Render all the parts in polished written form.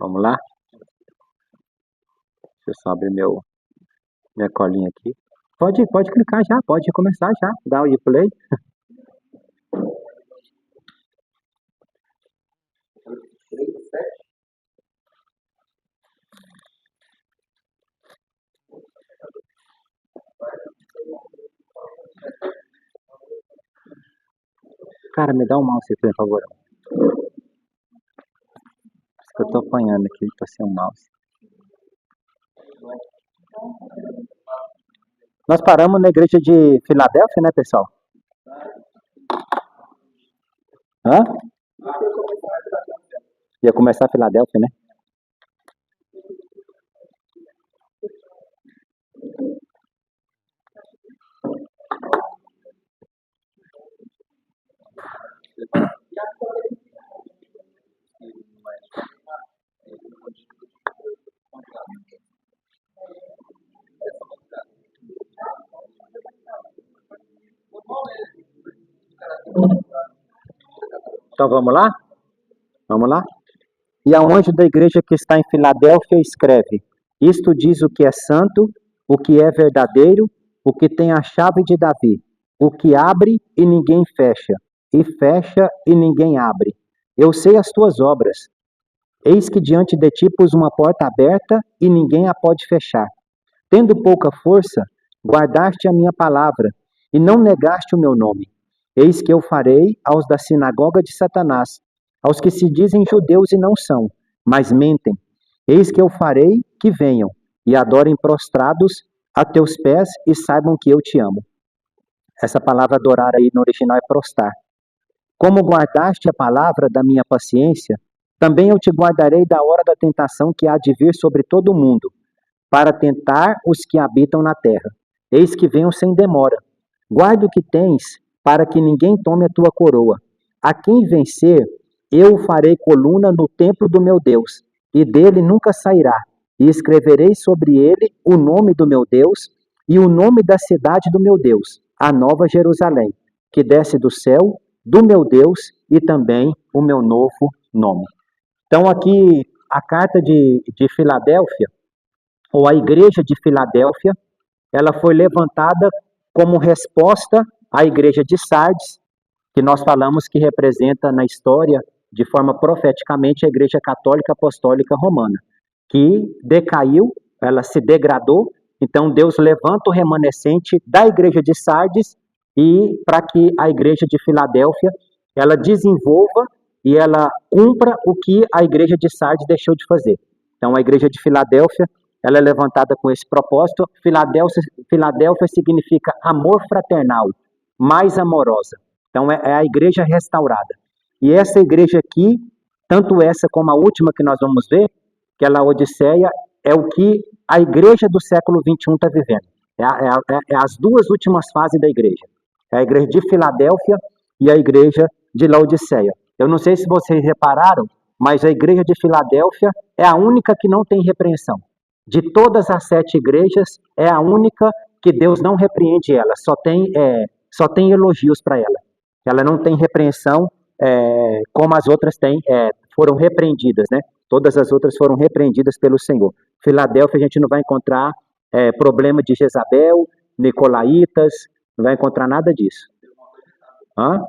Vamos lá? Deixa eu só abrir minha colinha aqui. Pode clicar já, pode começar já. Dá o play. Cara, me dá um mouse aí, por favor. Acho que eu tô apanhando aqui, tô sem o mouse. Nós paramos na igreja de Filadélfia, né, pessoal? Hã? Ia começar a Filadélfia, né? Então vamos lá? Vamos lá? E ao anjo da igreja que está em Filadélfia escreve: Isto diz o que é santo, o que é verdadeiro, o que tem a chave de Davi, o que abre e ninguém fecha, e fecha e ninguém abre. Eu sei as tuas obras. Eis que diante de ti pus uma porta aberta e ninguém a pode fechar. Tendo pouca força, guardaste a minha palavra e não negaste o meu nome. Eis que eu farei aos da sinagoga de Satanás, aos que se dizem judeus e não são, mas mentem. Eis que eu farei que venham e adorem prostrados a teus pés e saibam que eu te amo. Essa palavra adorar aí no original é prostrar. Como guardaste a palavra da minha paciência, também eu te guardarei da hora da tentação que há de vir sobre todo o mundo, para tentar os que habitam na terra. Eis que venho sem demora. Guarda o que tens, para que ninguém tome a tua coroa. A quem vencer, eu farei coluna no templo do meu Deus, e dele nunca sairá. E escreverei sobre ele o nome do meu Deus e o nome da cidade do meu Deus, a nova Jerusalém, que desce do céu, do meu Deus, e também o meu novo nome. Então, aqui, a carta de Filadélfia, ou a igreja de Filadélfia, ela foi levantada como resposta à igreja de Sardes, que nós falamos que representa na história, de forma profeticamente, a igreja católica apostólica romana, que decaiu, ela se degradou, então Deus levanta o remanescente da igreja de Sardes e para que a igreja de Filadélfia ela desenvolva e ela cumpra o que a igreja de Sardes deixou de fazer. Então a igreja de Filadélfia ela é levantada com esse propósito. Filadélfia significa amor fraternal, mais amorosa. Então é a igreja restaurada. E essa igreja aqui, tanto essa como a última que nós vamos ver, que é a Laodiceia, é o que a igreja do século XXI está vivendo. É as duas últimas fases da igreja. É a igreja de Filadélfia e a igreja de Laodiceia. Eu não sei se vocês repararam, mas a igreja de Filadélfia é a única que não tem repreensão. De todas as 7 igrejas, é a única que Deus não repreende ela, só tem elogios para ela. Ela não tem repreensão como as outras foram repreendidas, né? Todas as outras foram repreendidas pelo Senhor. Filadélfia a gente não vai encontrar problema de Jezabel, Nicolaitas, não vai encontrar nada disso. Hã?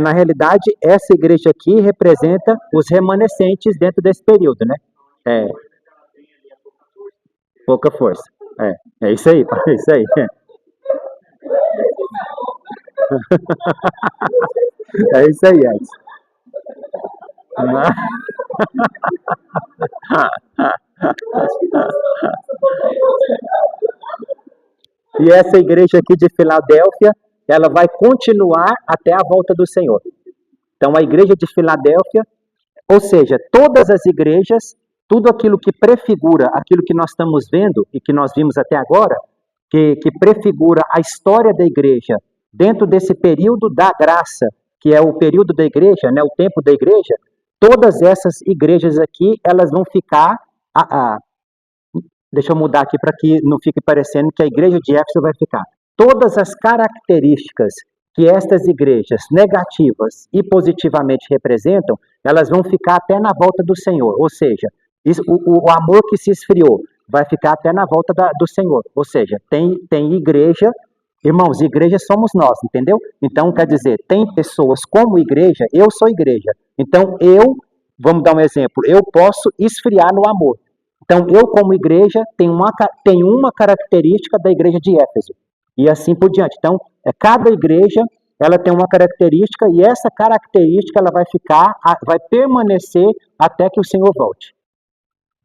Na realidade, essa igreja aqui representa os remanescentes dentro desse período, né? É, pouca força. É isso aí, é isso aí. É isso aí, Edson. E essa igreja aqui de Filadélfia, ela vai continuar até a volta do Senhor. Então, a igreja de Filadélfia, ou seja, todas as igrejas, tudo aquilo que prefigura aquilo que nós estamos vendo e que nós vimos até agora, que prefigura a história da igreja dentro desse período da graça, que é o período da igreja, né, o tempo da igreja, todas essas igrejas aqui, elas vão ficar... deixa eu mudar aqui para que não fique parecendo que a igreja de Éfeso vai ficar. Todas as características que estas igrejas negativas e positivamente representam, elas vão ficar até na volta do Senhor. Ou seja, o amor que se esfriou vai ficar até na volta do Senhor. Ou seja, tem igreja, irmãos, igreja somos nós, entendeu? Então, quer dizer, tem pessoas como igreja, eu sou igreja. Então, vamos dar um exemplo, eu posso esfriar no amor. Então, eu como igreja tenho uma característica da igreja de Éfeso. E assim por diante. Então, cada igreja, ela tem uma característica e essa característica ela vai permanecer até que o Senhor volte.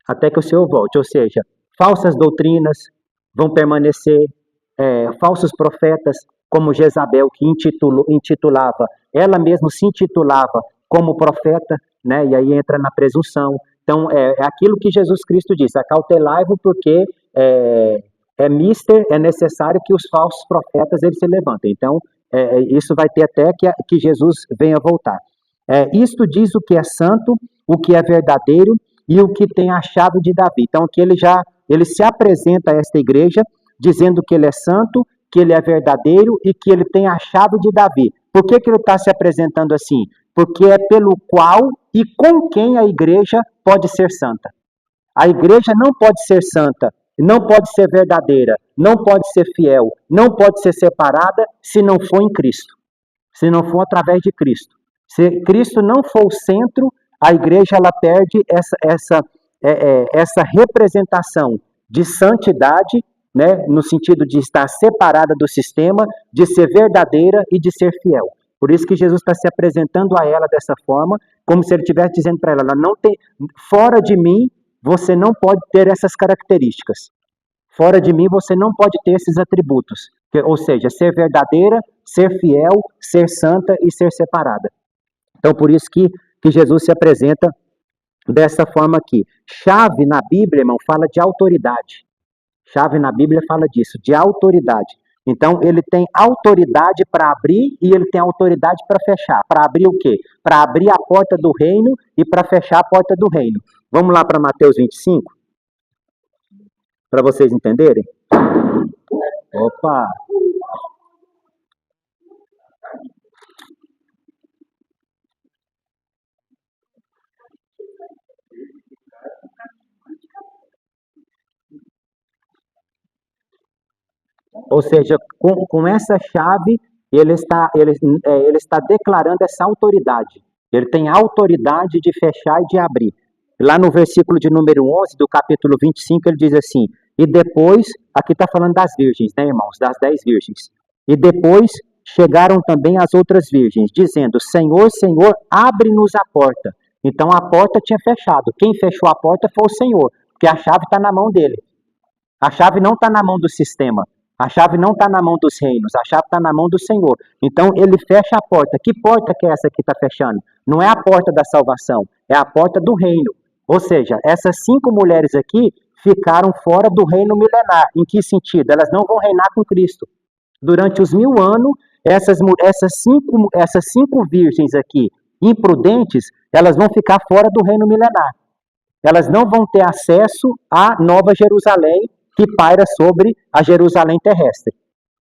Até que o Senhor volte. Ou seja, falsas doutrinas vão permanecer, falsos profetas, como Jezabel, que intitulava, ela mesma se intitulava como profeta, né? E aí entra na presunção. Então, é aquilo que Jesus Cristo disse, acautelai-vos porque é necessário que os falsos profetas eles se levantem. Então, isso vai ter até que Jesus venha voltar. Isto diz o que é santo, o que é verdadeiro e o que tem a chave de Davi. Então, aqui ele se apresenta a esta igreja dizendo que ele é santo, que ele é verdadeiro e que ele tem a chave de Davi. Por que ele está se apresentando assim? Porque é pelo qual e com quem a igreja pode ser santa. A igreja não pode ser santa, não pode ser verdadeira, não pode ser fiel, não pode ser separada se não for em Cristo, se não for através de Cristo. Se Cristo não for o centro, a igreja ela perde essa representação de santidade, né, no sentido de estar separada do sistema, de ser verdadeira e de ser fiel. Por isso que Jesus está se apresentando a ela dessa forma, como se ele estivesse dizendo para ela, fora de mim, você não pode ter essas características. Fora de mim, você não pode ter esses atributos. Ou seja, ser verdadeira, ser fiel, ser santa e ser separada. Então, por isso que Jesus se apresenta dessa forma aqui. Chave na Bíblia, irmão, fala de autoridade. Chave na Bíblia fala disso, de autoridade. Então, ele tem autoridade para abrir e ele tem autoridade para fechar. Para abrir o quê? Para abrir a porta do reino e para fechar a porta do reino. Vamos lá para Mateus 25? Para vocês entenderem? Opa! Ou seja, com essa chave, ele está declarando essa autoridade. Ele tem autoridade de fechar e de abrir. Lá no versículo de número 11 do capítulo 25, ele diz assim, e depois, aqui está falando das virgens, né, irmãos? Das 10 virgens. E depois chegaram também as outras virgens, dizendo, Senhor, Senhor, abre-nos a porta. Então a porta tinha fechado. Quem fechou a porta foi o Senhor, porque a chave está na mão dele. A chave não está na mão do sistema. A chave não está na mão dos reinos, a chave está na mão do Senhor. Então ele fecha a porta. Que porta que é essa que está fechando? Não é a porta da salvação, é a porta do reino. Ou seja, essas 5 mulheres aqui ficaram fora do reino milenar. Em que sentido? Elas não vão reinar com Cristo. Durante os 1000 anos, essas cinco virgens aqui, imprudentes, elas vão ficar fora do reino milenar. Elas não vão ter acesso à Nova Jerusalém, que paira sobre a Jerusalém terrestre.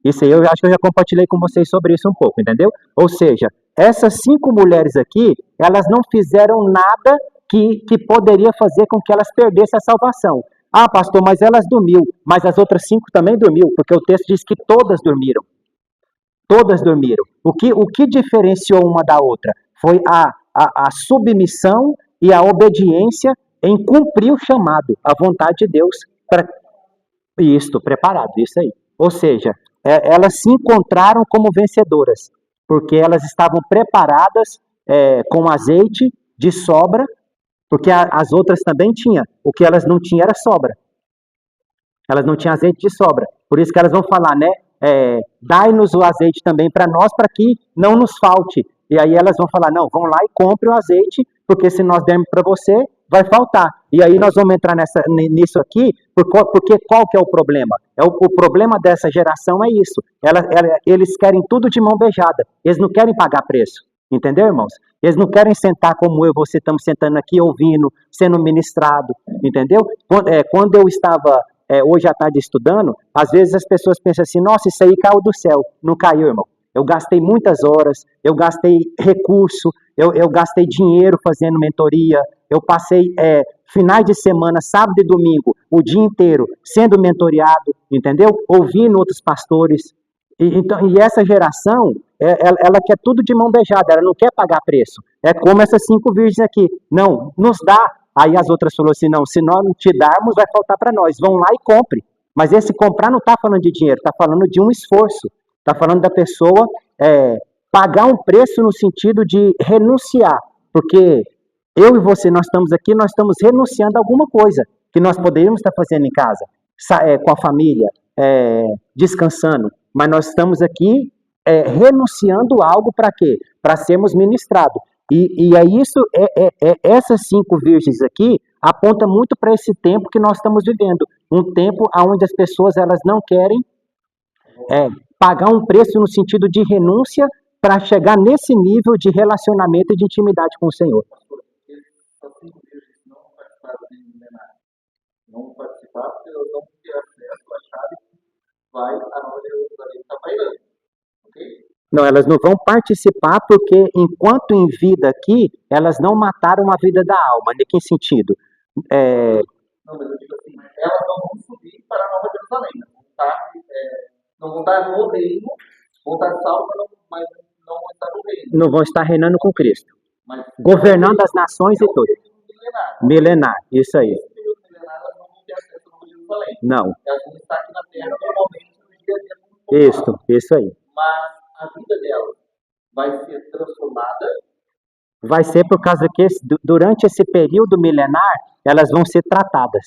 Isso aí eu acho que eu já compartilhei com vocês sobre isso um pouco, entendeu? Ou seja, essas 5 mulheres aqui, elas não fizeram nada que poderia fazer com que elas perdessem a salvação. Ah, pastor, mas elas dormiu, mas as outras 5 também dormiu, porque o texto diz que todas dormiram. Todas dormiram. O que diferenciou uma da outra? Foi a submissão e a obediência em cumprir o chamado, a vontade de Deus para isto, preparado, isso aí. Ou seja, elas se encontraram como vencedoras, porque elas estavam preparadas com azeite de sobra, porque as outras também tinham. O que elas não tinham era sobra. Elas não tinham azeite de sobra. Por isso que elas vão falar, né? Dai-nos o azeite também para nós, para que não nos falte. E aí elas vão falar, não, vão lá e compre o azeite, porque se nós dermos para você, vai faltar. E aí nós vamos entrar nisso aqui, porque qual que é o problema? O problema dessa geração é isso. Eles querem tudo de mão beijada. Eles não querem pagar preço. Entendeu, irmãos? Eles não querem sentar como eu e você estamos sentando aqui, ouvindo, sendo ministrado. Entendeu? Quando eu estava hoje à tarde estudando, às vezes as pessoas pensam assim, nossa, isso aí caiu do céu. Não caiu, irmão. Eu gastei muitas horas, eu gastei recurso, eu gastei dinheiro fazendo mentoria, eu passei finais de semana, sábado e domingo, o dia inteiro sendo mentoriado, entendeu? Ouvindo outros pastores. E essa geração, ela quer tudo de mão beijada, ela não quer pagar preço. É como essas 5 virgens aqui. Não, nos dá. Aí as outras falaram assim, não, se nós não te darmos, vai faltar para nós. Vão lá e compre. Mas esse comprar não está falando de dinheiro, está falando de um esforço. Está falando da pessoa pagar um preço no sentido de renunciar. Porque eu e você, nós estamos aqui, nós estamos renunciando a alguma coisa que nós poderíamos estar fazendo em casa, com a família, descansando. Mas nós estamos aqui renunciando algo para quê? Para sermos ministrados. E é isso, essas 5 virgens aqui aponta muito para esse tempo que nós estamos vivendo. Um tempo onde as pessoas elas não querem pagar um preço no sentido de renúncia para chegar nesse nível de relacionamento e de intimidade com o Senhor. Não participar, porque elas não têm acesso à chave que vai a Nova Jerusalém está pairando. Ok? Não, elas não vão participar porque, enquanto em vida aqui, elas não mataram a vida da alma. De que sentido? Não, mas eu digo assim, elas não vão subir para a Nova Jerusalém. Não vão estar no reino, vão estar salvas, mas não vão estar no reino. Não vão estar reinando com Cristo. Mas, governando as nações e tudo. Milenar, isso aí. Não. Elas vão estar aqui na Terra normalmente no dia a dia. Isso aí. Mas a vida delas vai ser transformada. Vai ser por causa que durante esse período milenar elas vão ser tratadas.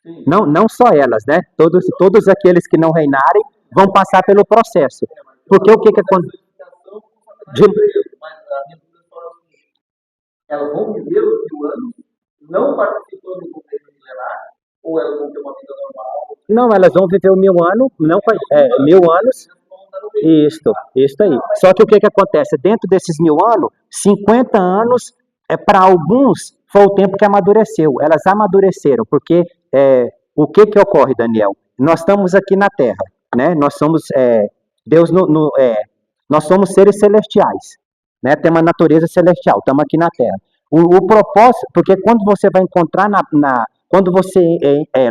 Sim. Não só elas, né? Todos aqueles que não reinarem vão passar pelo processo. Porque o que acontece? Elas vão viver os 1000 anos, não participando do governo milenar, ou elas vão ter uma vida normal? Não, elas vão viver 1000 anos, 1000 anos. Isso aí. Só que o que acontece? Dentro desses 1000 anos, 50 anos, para alguns, foi o tempo que amadureceu. Elas amadureceram, porque o que ocorre, Daniel? Nós estamos aqui na Terra, né? Nós somos, Deus, nós somos seres celestiais, né? Temos uma natureza celestial, estamos aqui na Terra. O propósito, porque quando você vai encontrar quando você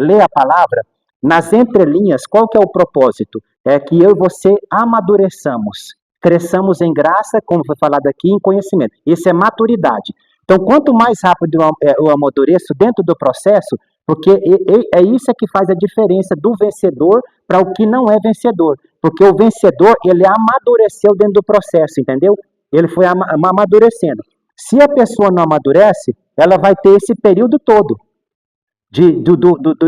lê a palavra, nas entrelinhas, qual que é o propósito? É que eu e você amadureçamos, cresçamos em graça, como foi falado aqui, em conhecimento. Isso é maturidade. Então, quanto mais rápido eu amadureço dentro do processo, porque é isso que faz a diferença do vencedor para o que não é vencedor. Porque o vencedor, ele amadureceu dentro do processo, entendeu? Ele foi amadurecendo. Se a pessoa não amadurece, ela vai ter esse período todo.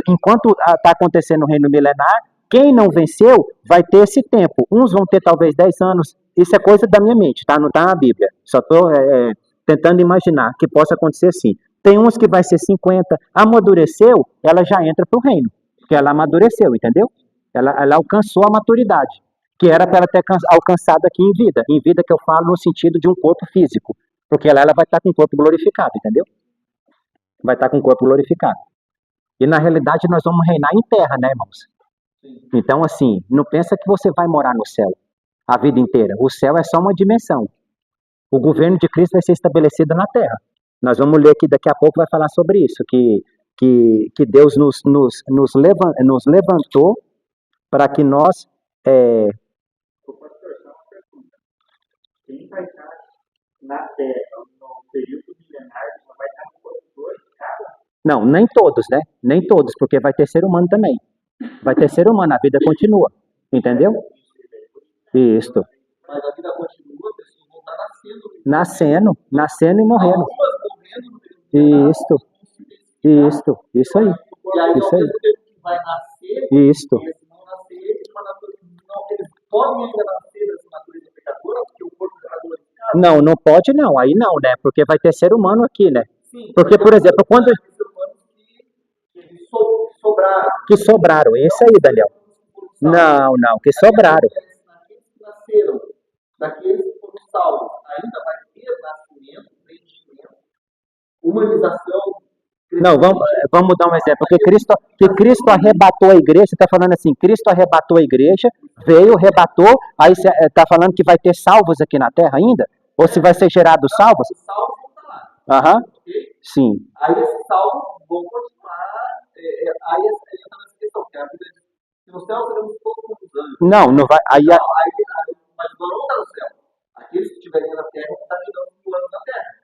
Enquanto está acontecendo no reino milenar, quem não venceu vai ter esse tempo. Uns vão ter talvez 10 anos. Isso é coisa da minha mente, tá? Não está na Bíblia. Só estou tentando imaginar que possa acontecer assim. Tem uns que vai ser 50. Amadureceu, ela já entra para o reino. Porque ela amadureceu, entendeu? Ela alcançou a maturidade. Que era para ela ter alcançado aqui em vida. Em vida que eu falo no sentido de um corpo físico. Porque ela vai estar com o corpo glorificado, entendeu? Vai estar com o corpo glorificado. E na realidade nós vamos reinar em terra, né, irmãos? Então, assim, não pensa que você vai morar no céu a vida inteira. O céu é só uma dimensão. O governo de Cristo vai ser estabelecido na terra. Nós vamos ler aqui, daqui a pouco vai falar sobre isso, que Deus nos levantou para que nós... Quem vai estar na terra no período milenar só vai estar no corpo glorificado? Não, nem todos, né? Nem todos, porque vai ter ser humano também. Vai ter ser humano, a vida continua. Entendeu? Isso. Mas a vida continua, as pessoas vão estar nascendo e morrendo. Isso aí. E aí, isso aí. Que vai nascer, isso. Eles vão nascer, eles podem ainda nascer dessa natureza pecadora, porque o corpo pecador... Não pode não, aí não, né? Porque vai ter ser humano aqui, né? Sim, porque, por exemplo, quando... Que sobraram, esse aí, Daniel. Não, que sobraram. Daqueles que nasceram, daqueles que foram salvos, ainda vai ter nascimento, preenchimento, humanização Não, vamos dar um exemplo. Que Cristo arrebatou a igreja, você está falando assim, Cristo arrebatou a igreja, veio, arrebatou, aí você está falando que vai ter salvos aqui na terra ainda? Ou se vai ser gerado salvos? Os salvos vão estar lá, Aham, ok? sim. Aí esses salvos vão continuar, aí entra nessa questão, que a Bíblia diz que no céu teremos todos os anjos. Não vai. Não, mas agora não está no céu. Aqueles que estiverem na terra vão estar reinando mil anos na terra.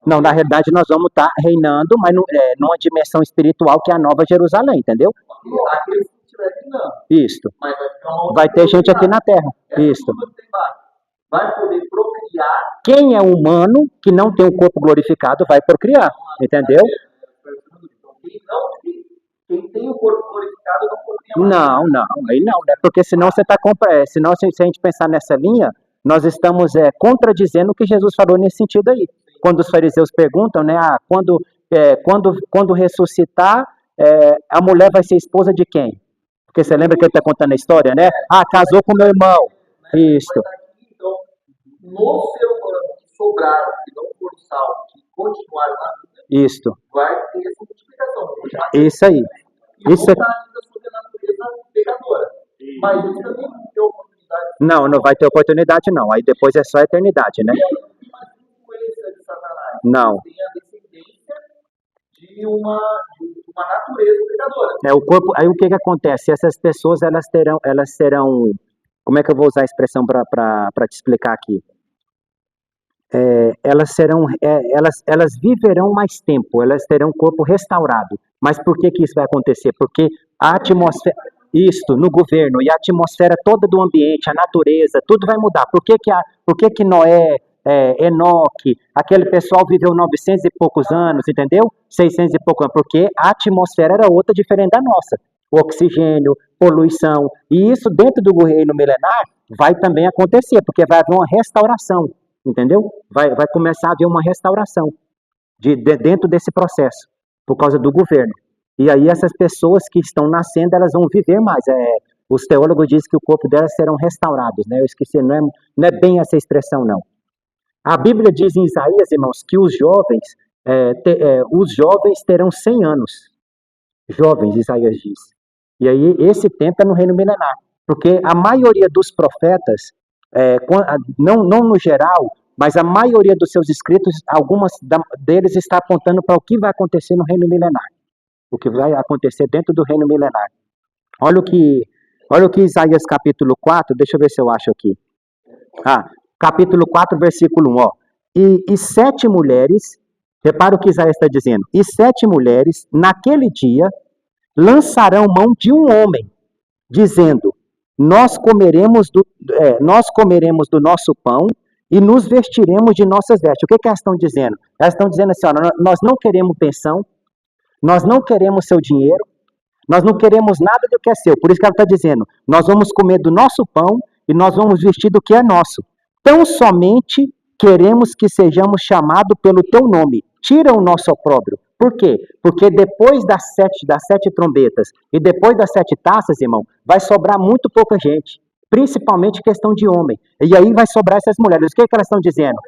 Não, na realidade nós vamos estar reinando, mas numa dimensão espiritual que é a Nova Jerusalém, entendeu? Aqueles que estiverem reinando. Isto. Mas vai ficar uma outra Vai ter gente aqui na terra. Essa Isto. turma que tem lá vai poder procriar. Quem é humano que não tem um corpo glorificado vai procriar, entendeu? Quem tem o corpo glorificado não procria mais. Não, aí não, né? Porque senão você está senão se a gente pensar nessa linha, nós estamos contradizendo o que Jesus falou nesse sentido aí. Quando os fariseus perguntam, né, quando ressuscitar, a mulher vai ser esposa de quem? Porque você lembra que ele está contando a história, né? Ah, casou com meu irmão. Isso. Então, no ser humano que sobraram, que não foram salvos, que continuaram na vida, Isto. vai ter essa multiplicação. Isso aí. E isso ainda sobre a natureza pecadora. Mas eles também vão ter oportunidade. Não vai ter oportunidade, não. Aí depois é só a eternidade, né? De Satanás. Não. Tem a descendência de uma natureza pecadora. O corpo, aí o que acontece? Essas pessoas elas serão, como é que eu vou usar a expressão para te explicar aqui? Elas viverão mais tempo, elas terão um corpo restaurado. Mas por que isso vai acontecer? Porque a atmosfera, isto no governo e a atmosfera toda do ambiente, a natureza, tudo vai mudar. Por que Noé, Enoque, aquele pessoal viveu 900 e poucos anos, entendeu? 600 e poucos anos, porque a atmosfera era outra diferente da nossa. O oxigênio, poluição, e isso dentro do reino milenar vai também acontecer, porque vai haver uma restauração, entendeu? Vai começar a haver uma restauração dentro desse processo, por causa do governo. E aí essas pessoas que estão nascendo, elas vão viver mais. Os teólogos dizem que o corpo delas serão restaurados, né? Eu esqueci, não é bem essa expressão, não. A Bíblia diz em Isaías, irmãos, que os jovens terão 100 anos. Jovens, Isaías diz. E aí esse tempo é no reino milenar. Porque a maioria dos profetas, não no geral, mas a maioria dos seus escritos, algumas deles está apontando para o que vai acontecer no reino milenar. O que vai acontecer dentro do reino milenar. Olha o que Isaías capítulo 4, deixa eu ver se eu acho aqui. Capítulo 4, versículo 1, ó. E 7 mulheres, repara o que Isaías está dizendo, e 7 mulheres, naquele dia, lançarão mão de um homem, dizendo, nós comeremos do nosso pão e nos vestiremos de nossas vestes. O que elas estão dizendo? Elas estão dizendo assim, ó, nós não queremos pensão, nós não queremos seu dinheiro, nós não queremos nada do que é seu. Por isso que ela está dizendo, nós vamos comer do nosso pão e nós vamos vestir do que é nosso. Tão somente queremos que sejamos chamados pelo teu nome. Tira o nosso opróbrio. Por quê? Porque depois das sete trombetas e depois das 7 taças, irmão, vai sobrar muito pouca gente. Principalmente questão de homem. E aí vai sobrar essas mulheres. O que elas estão dizendo?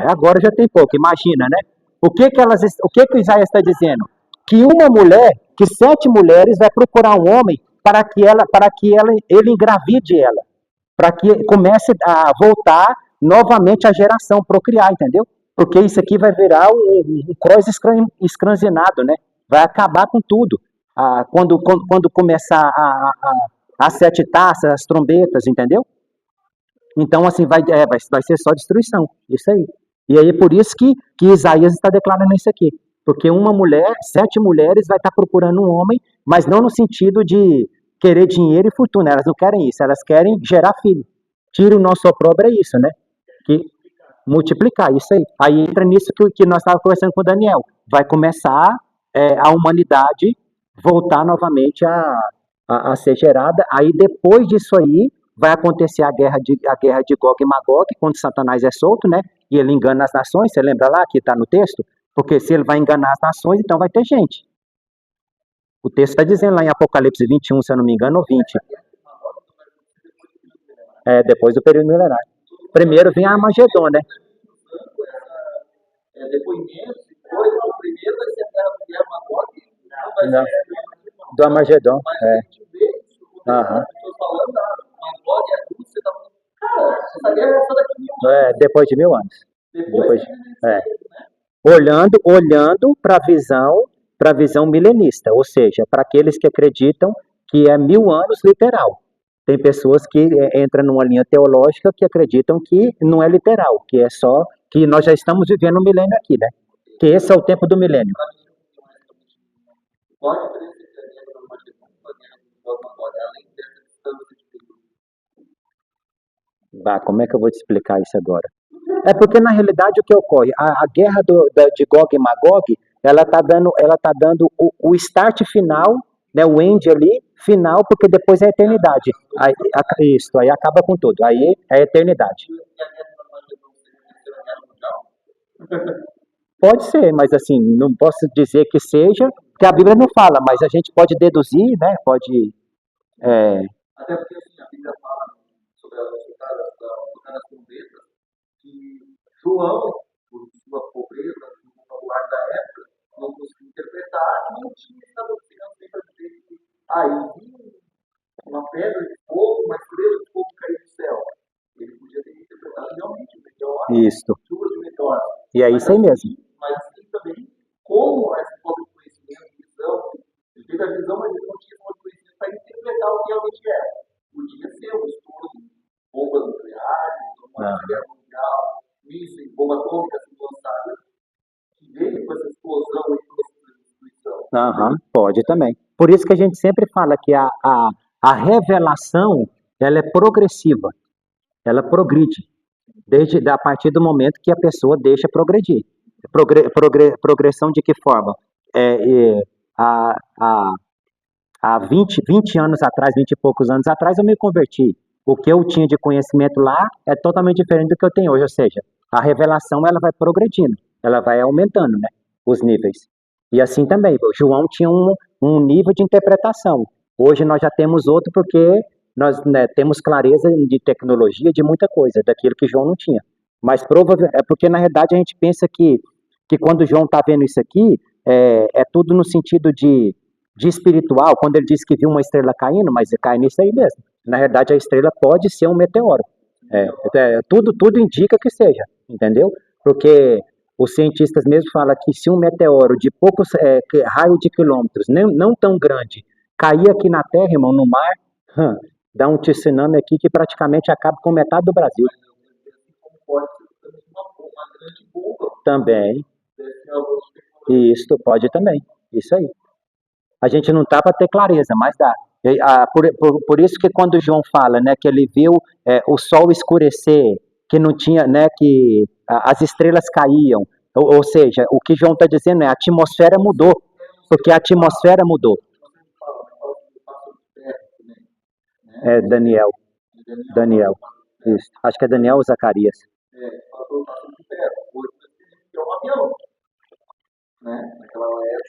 Agora já tem pouco, imagina, né? O que o Isaías está dizendo? Que uma mulher, que 7 mulheres vai procurar um homem para que ele engravide ela. Para que comece a voltar novamente a geração, procriar, entendeu? Porque isso aqui vai virar um cross escranzinado, né? Vai acabar com tudo. Quando começar as 7 taças, as trombetas, entendeu? Então, assim, vai ser só destruição, isso aí. E aí é por isso que Isaías está declarando isso aqui. Porque uma mulher, 7 mulheres vai estar procurando um homem, mas não no sentido de querer dinheiro e fortuna, elas não querem isso, elas querem gerar filho. Tira o nosso opróbrio, é isso, né? Que multiplicar, isso aí. Aí entra nisso que nós estávamos conversando com o Daniel. Vai começar a humanidade voltar novamente a ser gerada. Aí depois disso aí, vai acontecer a guerra de Gog e Magog, quando Satanás é solto, né? E ele engana as nações, você lembra lá que está no texto? Porque se ele vai enganar as nações, então vai ter gente. O texto está dizendo lá em Apocalipse 21, se eu não me engano, ou 20. Depois do período milenar. Primeiro vem a Armagedon, né? Depoimentos, depois o primeiro vai ser Mas Não. é Do Armagedon. mas É. a gente vê isso Aham. as pessoas falando, mas glória é a Rússia, tá falando, cara, essa guerra é essa daqui 1000 É, anos, depois de 1000 anos. depois Depois, que é. né? Olhando para a visão milenista, ou seja, para aqueles que acreditam que é 1000 anos literal. Tem pessoas que entram numa linha teológica que acreditam que não é literal, que é só que nós já estamos vivendo um milênio aqui, né? Que esse é o tempo do milênio. Qual a diferença entre a guerra do Armagedon e a guerra do Gog além dessa distância de período? Bah, como é que eu vou te explicar isso agora? É porque na realidade o que ocorre? A guerra de Gog e Magog, ela tá dando o start final, né, o end ali, final, porque depois é a eternidade. Aí, isso, aí acaba com tudo. Aí é a eternidade. E a guerra do Armagedon seria a terceira guerra mundial? Pode ser, mas assim, não posso dizer que seja, porque a Bíblia não fala, mas a gente pode deduzir, né? Pode. É, Até porque assim, a Bíblia fala sobre as trombetas que João, por sua pobreza, no vocabulário da época, não conseguia interpretar e não tinha estabelecimento para dizer que aí uma pedra de fogo, uma estrela de fogo caiu do céu. Ele podia ter interpretado realmente o meteoro, isso. chuvas de meteoro. E é isso aí mesmo. Mas assim também, como essa falta de conhecimento, visão, ele teve a visão, mas ele não tinha falta de conhecimento para interpretar o que realmente era. Podia ser um estudo de bombas nucleares, uma guerra mundial, mísseis, bomba atômica sendo lançada, que veio com essa explosão e trouxe essa destruição. Aham, pode também. Por isso que a gente sempre fala que a revelação, ela é progressiva, ela progride, a partir do momento que a pessoa deixa progredir. Progressão de que forma? É, há, há, há 20 anos atrás, 20 e poucos anos atrás, eu me converti. O que eu tinha de conhecimento lá é totalmente diferente do que eu tenho hoje, ou seja, a revelação ela vai progredindo, ela vai aumentando, né, os níveis. E assim também, o João tinha um nível de interpretação. Hoje nós já temos outro porque nós, né, temos clareza de tecnologia, de muita coisa, daquilo que João não tinha. Mas é porque na realidade a gente pensa que quando João está vendo isso aqui, é tudo no sentido de espiritual, quando ele diz que viu uma estrela caindo, mas cai nisso aí mesmo. Na verdade, a estrela pode ser um meteoro. Tudo indica que seja, entendeu? Porque os cientistas mesmo falam que se um meteoro de poucos raio de quilômetros, não tão grande, cair aqui na Terra, irmão, no mar, dá um tsunami aqui que praticamente acaba com metade do Brasil. Pode ser uma grande bomba. Também. Isso, pode também. Isso aí. A gente não está para ter clareza, mas dá. Por isso que quando João fala, né, que ele viu o sol escurecer, que não tinha, né, que as estrelas caíam, ou seja, o que João está dizendo é a atmosfera mudou, porque a atmosfera mudou. É Daniel, isso. Acho que é Daniel ou Zacarias.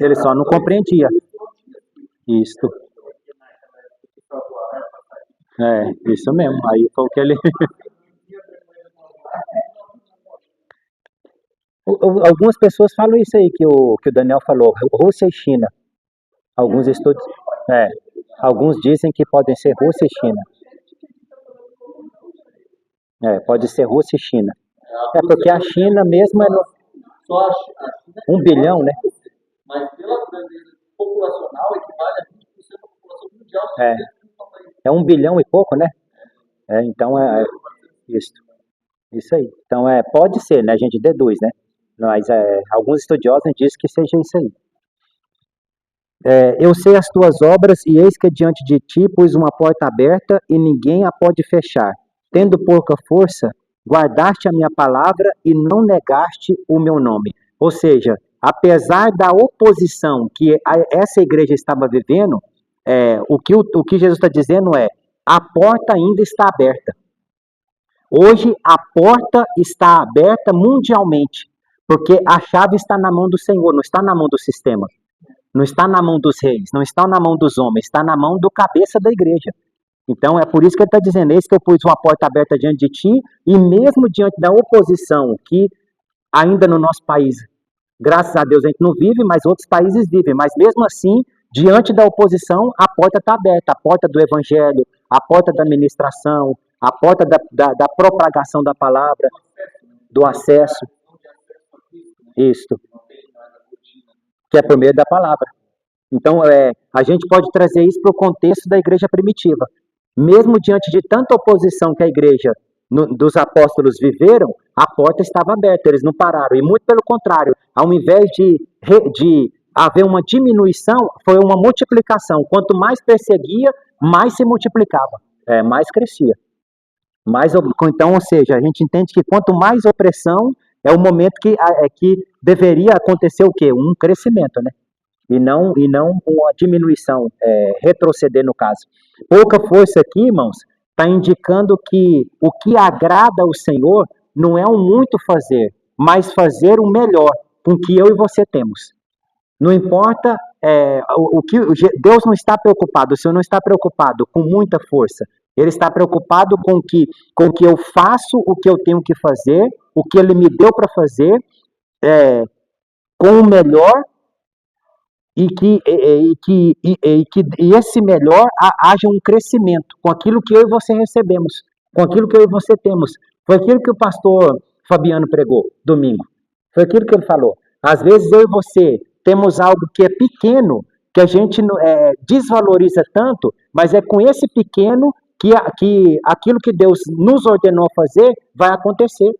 Ele só não compreendia. Isso. Isso mesmo. Aí foi o que ele. Algumas pessoas falam isso aí que o Daniel falou, Rússia e China. Alguns estudos. Alguns dizem que podem ser Rússia e China. Pode ser Rússia e China. É porque a China mesmo é 1 bilhão, né? Mas pela grandeza populacional equivale a 20% da população mundial. É 1 bilhão e pouco, né? Então é isso. Isso aí. Então pode ser, né? A gente deduz, né? Mas alguns estudiosos dizem que seja isso aí. Eu sei as tuas obras e eis que diante de ti pus uma porta aberta e ninguém a pode fechar. Tendo pouca força, guardaste a minha palavra e não negaste o meu nome. Ou seja, apesar da oposição que essa igreja estava vivendo, o que Jesus está dizendo a porta ainda está aberta. Hoje a porta está aberta mundialmente, porque a chave está na mão do Senhor, não está na mão do sistema, não está na mão dos reis, não está na mão dos homens, está na mão do cabeça da igreja. Então é por isso que ele está dizendo, eis que eu pus uma porta aberta diante de ti, e mesmo diante da oposição que ainda no nosso país, graças a Deus a gente não vive, mas outros países vivem, mas mesmo assim Diante da oposição, a porta está aberta, a porta do evangelho, a porta da ministração, a porta da propagação da palavra, do acesso, isto, que é por meio da palavra. Então, a gente pode trazer isso para o contexto da igreja primitiva. Mesmo diante de tanta oposição que a igreja dos apóstolos viveram, a porta estava aberta, eles não pararam. E muito pelo contrário, ao invés de haver uma diminuição, foi uma multiplicação. Quanto mais perseguia, mais se multiplicava, mais crescia. Então, ou seja, a gente entende que quanto mais opressão, é o momento que deveria acontecer o quê? Um crescimento, né? E não uma diminuição, retroceder no caso. Pouca força aqui, irmãos, está indicando que o que agrada ao Senhor não é um muito fazer, mas fazer o melhor com o que eu e você temos. Não importa o que Deus não está preocupado, o Senhor não está preocupado com muita força. Ele está preocupado com que eu faço o que eu tenho que fazer, o que Ele me deu para fazer, com o melhor, e que esse melhor haja um crescimento com aquilo que eu e você recebemos, com aquilo que eu e você temos. Foi aquilo que o pastor Fabiano pregou domingo. Foi aquilo que ele falou. Às vezes eu e você temos algo que é pequeno, que a gente desvaloriza tanto, mas é com esse pequeno que aquilo que Deus nos ordenou fazer vai acontecer.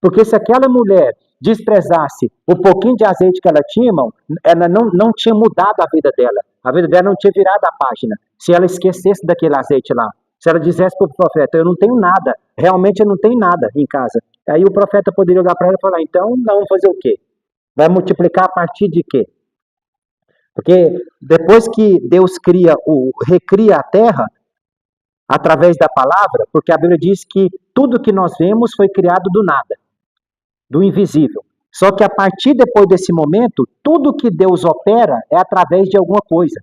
Porque se aquela mulher desprezasse o pouquinho de azeite que ela tinha, irmão, ela não tinha mudado a vida dela. A vida dela não tinha virado a página. Se ela esquecesse daquele azeite lá, se ela dissesse para o profeta, eu não tenho nada, realmente eu não tenho nada em casa. Aí o profeta poderia olhar para ela e falar, então, vamos fazer o quê? Vai multiplicar a partir de quê? Porque depois que Deus recria a terra, através da palavra, porque a Bíblia diz que tudo que nós vemos foi criado do nada, do invisível. Só que a partir depois desse momento, tudo que Deus opera é através de alguma coisa.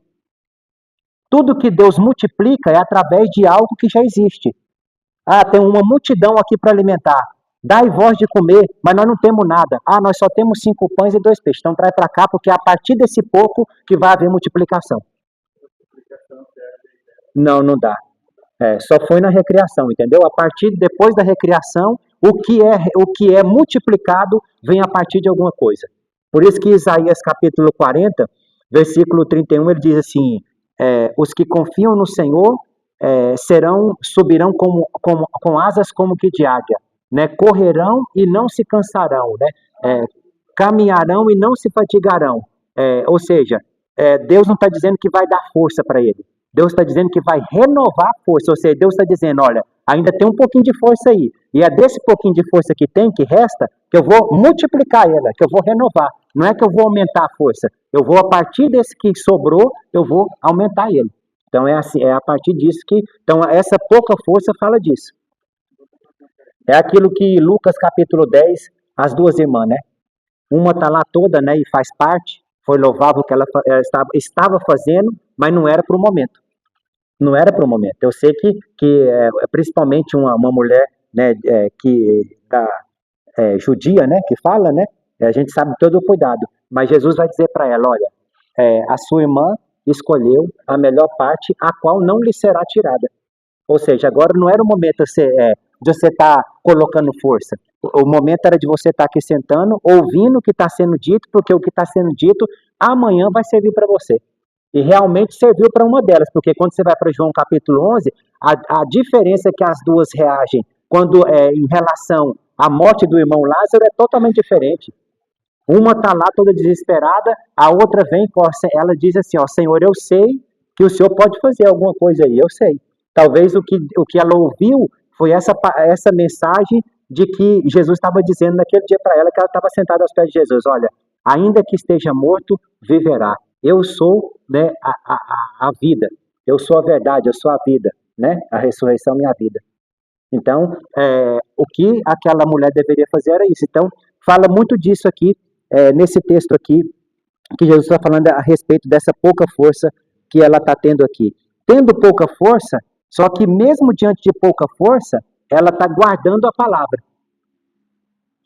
Tudo que Deus multiplica é através de algo que já existe. Tem uma multidão aqui para alimentar. Dai voz de comer, mas nós não temos nada. Nós só temos 5 pães e 2 peixes. Então traz para cá, porque é a partir desse pouco que vai haver multiplicação. Não dá. Só foi na recriação, entendeu? Depois da recriação, o que é multiplicado vem a partir de alguma coisa. Por isso que Isaías capítulo 40, versículo 31, ele diz assim, os que confiam no Senhor subirão com asas como que de águia, né? Correrão e não se cansarão, né? Caminharão e não se fatigarão. Ou seja, Deus não está dizendo que vai dar força para ele. Deus está dizendo que vai renovar a força, ou seja, Deus está dizendo, olha, ainda tem um pouquinho de força aí, e é desse pouquinho de força que resta, que eu vou multiplicar ela, que eu vou renovar. Não é que eu vou aumentar a força, eu vou, a partir desse que sobrou, eu vou aumentar ele. Então é assim, a partir disso então essa pouca força fala disso. É aquilo que Lucas capítulo 10, as 2 irmãs, né? Uma está lá toda, né, e faz parte, foi louvável o que ela estava fazendo, mas não era para o momento. Não era para o momento. Eu sei que principalmente uma mulher, né, judia, né, que fala, né, a gente sabe todo o cuidado, mas Jesus vai dizer para ela, olha, a sua irmã escolheu a melhor parte, a qual não lhe será tirada. Ou seja, agora não era o momento de você estar colocando força. O momento era de você estar aqui sentando, ouvindo o que está sendo dito, porque o que está sendo dito amanhã vai servir para você. E realmente serviu para uma delas, porque quando você vai para João capítulo 11, a diferença que as duas reagem quando em relação à morte do irmão Lázaro é totalmente diferente. Uma está lá toda desesperada, a outra vem, ela diz assim, ó, Senhor, eu sei que o Senhor pode fazer alguma coisa aí, eu sei. Talvez o que ela ouviu foi essa mensagem de que Jesus estava dizendo naquele dia para ela, que ela estava sentada aos pés de Jesus, olha, ainda que esteja morto, viverá. Eu sou, né, a vida, eu sou a verdade, eu sou a vida, né? A ressurreição é a vida. Então, o que aquela mulher deveria fazer era isso. Então, fala muito disso aqui, nesse texto aqui, que Jesus está falando a respeito dessa pouca força que ela está tendo aqui. Tendo pouca força, só que mesmo diante de pouca força, ela está guardando a palavra.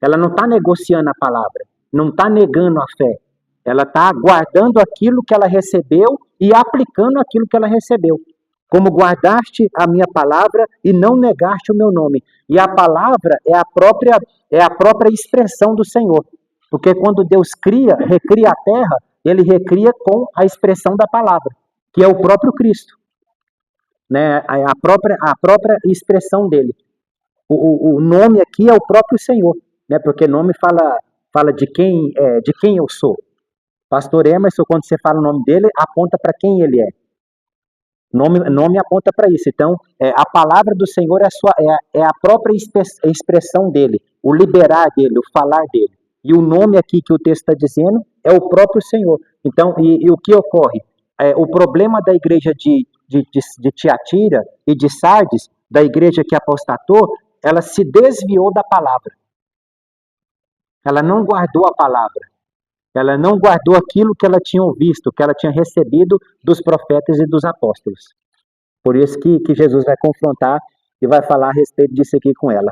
Ela não está negociando a palavra, não está negando a fé. Ela está guardando aquilo que ela recebeu e aplicando aquilo que ela recebeu. Como guardaste a minha palavra e não negaste o meu nome. E a palavra é a própria expressão do Senhor. Porque quando Deus recria a terra, ele recria com a expressão da palavra, que é o próprio Cristo, né? A própria expressão dele. O nome aqui é o próprio Senhor, né? Porque nome fala de quem eu sou. Pastor Emerson, quando você fala o nome dele, aponta para quem ele é. Nome aponta para isso. Então, a palavra do Senhor é a própria expressão dele, o liberar dele, o falar dele. E o nome aqui que o texto está dizendo é o próprio Senhor. Então, e o que ocorre? O problema da igreja de Tiatira e de Sardes, da igreja que apostatou, ela se desviou da palavra. Ela não guardou a palavra. Ela não guardou aquilo que ela tinha visto, que ela tinha recebido dos profetas e dos apóstolos. Por isso que Jesus vai confrontar e vai falar a respeito disso aqui com ela.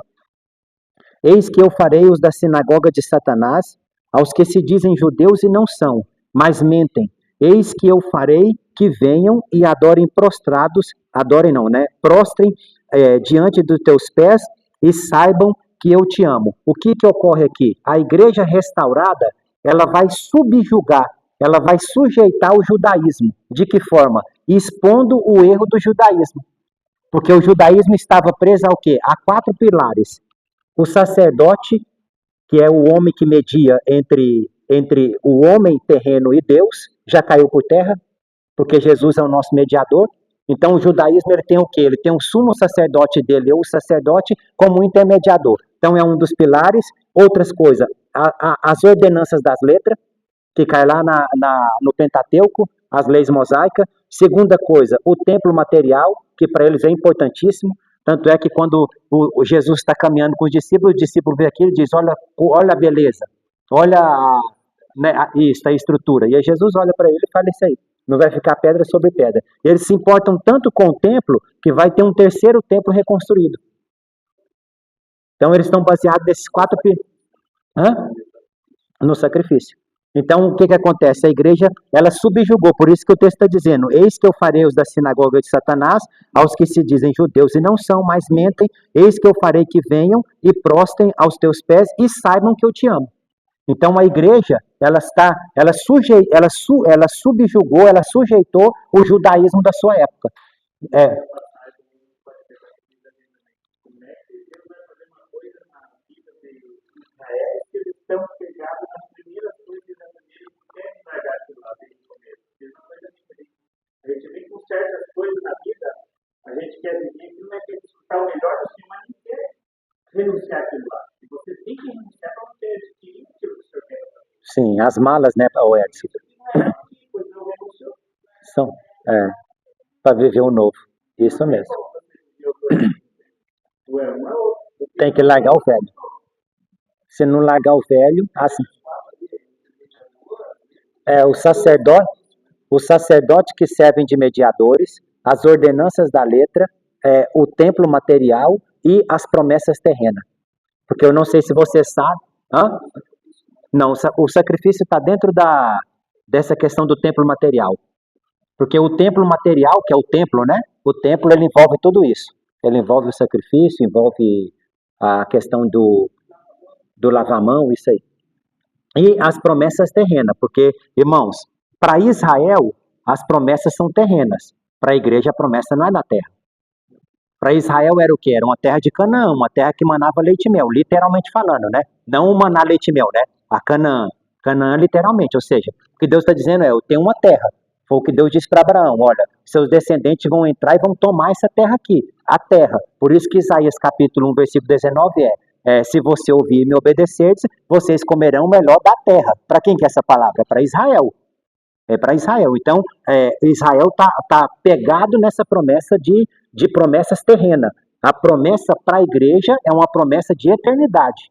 Eis que eu farei os da sinagoga de Satanás, aos que se dizem judeus e não são, mas mentem. Eis que eu farei que venham e adorem prostrem diante dos teus pés e saibam que eu te amo. O que ocorre aqui? A igreja restaurada, ela vai subjugar, ela vai sujeitar o judaísmo. De que forma? Expondo o erro do judaísmo. Porque o judaísmo estava preso ao quê? A 4 pilares. O sacerdote, que é o homem que media entre o homem terreno e Deus, já caiu por terra, porque Jesus é o nosso mediador. Então o judaísmo ele tem o quê? Ele tem o sumo sacerdote dele, ou o sacerdote como intermediador. Então é um dos pilares. Outras coisas, as ordenanças das letras, que cai lá no Pentateuco, as leis mosaicas. Segunda coisa, o templo material, que para eles é importantíssimo. Tanto é que quando o Jesus está caminhando com os discípulos vê aquilo e diz, olha a beleza, olha a estrutura. E aí Jesus olha para ele e fala isso aí, não vai ficar pedra sobre pedra. Eles se importam tanto com o templo que vai ter um terceiro templo reconstruído. Então eles estão baseados nesses 4 no sacrifício. Então, o que acontece? A igreja, ela subjugou, por isso que o texto está dizendo, eis que eu farei os da sinagoga de Satanás, aos que se dizem judeus e não são, mas mentem, eis que eu farei que venham e prostrem aos teus pés e saibam que eu te amo. Então, a igreja, ela subjugou, ela sujeitou o judaísmo da sua época. Eles estão pegados nas primeiras coisas da família e querem largar aquilo lá desde o começo. Isso é uma coisa diferente. A gente vem com certas coisas na vida, a gente quer viver que não é que escutar o melhor do Senhor, mas não quer renunciar aquilo lá. E você tem que renunciar para você adquirir aquilo que o Senhor quer. Sim, as malas, né, o Edson? São, para viver o novo. Isso mesmo. Tem que largar o velho. Se não largar o velho, assim. O sacerdote que servem de mediadores, as ordenanças da letra, o templo material e as promessas terrenas. Porque eu não sei se você sabe. Não, o sacrifício está dentro dessa questão do templo material. Porque o templo material, que é o templo, né? O templo, ele envolve tudo isso. Ele envolve o sacrifício, envolve a questão do lavar a mão, isso aí. E as promessas terrenas, porque, irmãos, para Israel, as promessas são terrenas. Para a igreja, a promessa não é da terra. Para Israel era o quê? Era uma terra de Canaã, uma terra que manava leite e mel, literalmente falando, né? Não o maná leite e mel, né? A Canaã. Canaã literalmente, ou seja, o que Deus está dizendo eu tenho uma terra. Foi o que Deus disse para Abraão, olha, seus descendentes vão entrar e vão tomar essa terra aqui, a terra. Por isso que Isaías capítulo 1, versículo 19 se você ouvir e me obedecer, vocês comerão o melhor da terra. Para quem que é essa palavra? Para Israel. É para Israel. Então, Israel está pegado nessa promessa de promessas terrenas. A promessa para a igreja é uma promessa de eternidade.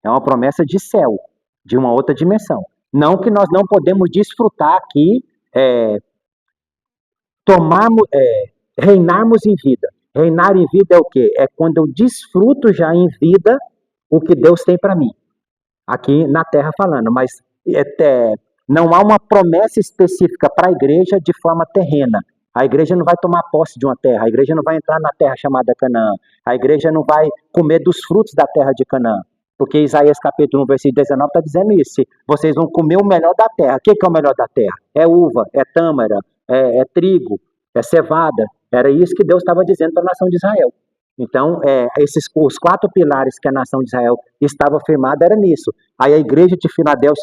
É uma promessa de céu, de uma outra dimensão. Não que nós não podemos desfrutar aqui, reinarmos em vida. Reinar em vida é o quê? É quando eu desfruto já em vida o que Deus tem para mim. Aqui na terra falando, mas Não há uma promessa específica para a igreja de forma terrena. A igreja não vai tomar posse de uma terra, a igreja não vai entrar na terra chamada Canaã, a igreja não vai comer dos frutos da terra de Canaã. Porque Isaías capítulo 1, versículo 19 está dizendo isso. Vocês vão comer o melhor da terra. O que é o melhor da terra? É uva, é tâmara, é trigo, é cevada. Era isso que Deus estava dizendo para a nação de Israel. Então, os 4 pilares que a nação de Israel estava firmada era nisso. Aí a igreja de Filadélfia